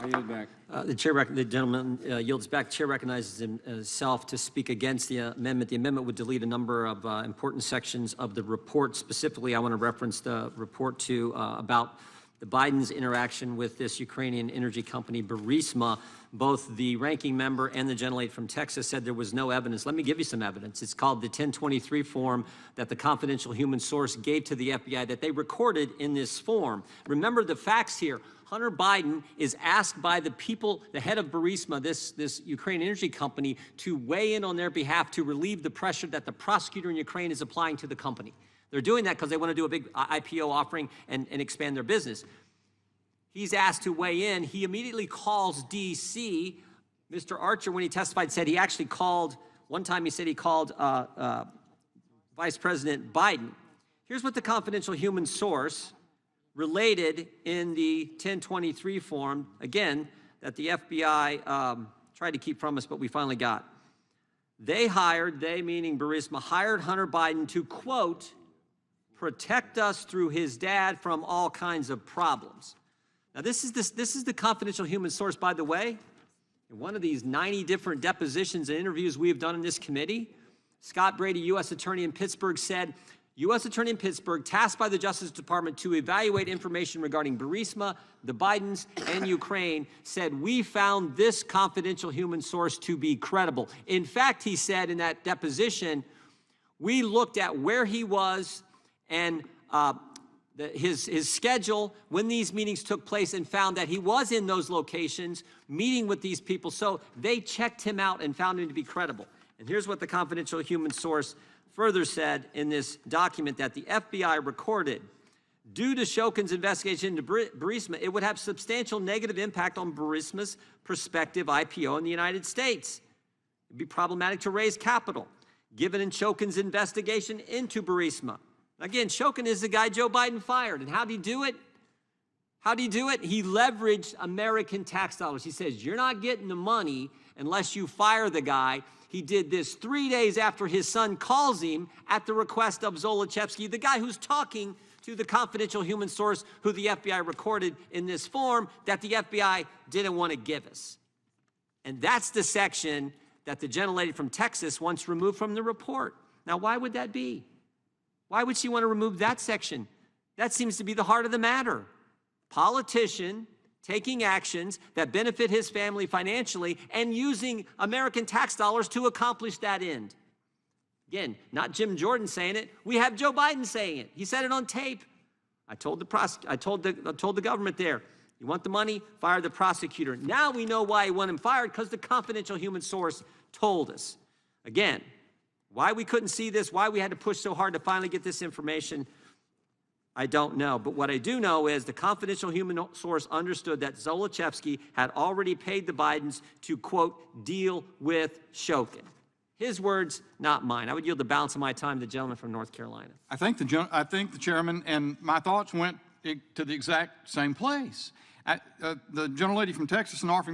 I yield back. The gentleman yields back. The chair recognizes himself to speak against the amendment. The amendment would delete a number of important sections of the report. Specifically, I want to reference the report about the Biden's interaction with this Ukrainian energy company, Burisma. Both the ranking member and the gentlelady from Texas said there was no evidence. Let me give you some evidence. It's called the 1023 form that the confidential human source gave to the FBI that they recorded in this form. Remember the facts here. Hunter Biden is asked by the people, the head of Burisma, this Ukrainian energy company, to weigh in on their behalf to relieve the pressure that the prosecutor in Ukraine is applying to the company. They're doing that because they want to do a big IPO offering and expand their business. He's asked to weigh in. He immediately calls D.C. Mr. Archer, when he testified, said he actually called, one time he said he called Vice President Biden. Here's what the confidential human source related in the 1023 form, again, that the FBI tried to keep from us, but we finally got. They meaning Burisma, hired Hunter Biden to, quote, protect us through his dad from all kinds of problems. Now, this is the confidential human source, by the way. In one of these 90 different depositions and interviews we have done in this committee, Scott Brady, U.S. Attorney in Pittsburgh, said, U.S. Attorney in Pittsburgh, tasked by the Justice Department to evaluate information regarding Burisma, the Bidens, and Ukraine, said, we found this confidential human source to be credible. In fact, he said in that deposition, we looked at where he was and his schedule when these meetings took place and found that he was in those locations meeting with these people. So they checked him out and found him to be credible. And here's what the confidential human source further said in this document that the FBI recorded. Due to Shokin's investigation into Burisma, it would have substantial negative impact on Burisma's prospective IPO in the United States. It would be problematic to raise capital, given in Shokin's investigation into Burisma. Again, Shokin is the guy Joe Biden fired. And how did he do it? How did he do it? He leveraged American tax dollars. He says, you're not getting the money unless you fire the guy. He did this 3 days after his son calls him at the request of Zolochevsky, the guy who's talking to the confidential human source who the FBI recorded in this form that the FBI didn't want to give us. And that's the section that the gentlelady from Texas wants removed from the report. Now, why would that be? Why would she want to remove that section? That seems to be the heart of the matter. Politician taking actions that benefit his family financially and using American tax dollars to accomplish that end. Again, not Jim Jordan saying it. We have Joe Biden saying it. He said it on tape. I told the government there, you want the money? Fire the prosecutor. Now we know why he want him fired, because the confidential human source told us. Again, why we couldn't see this, why we had to push so hard to finally get this information, I don't know. But what I do know is the confidential human source understood that Zolochevsky had already paid the Bidens to, quote, deal with Shokin. His words, not mine. I would yield the balance of my time to the gentleman from North Carolina. I think the chairman and my thoughts went to the exact same place. The gentlelady from Texas and offering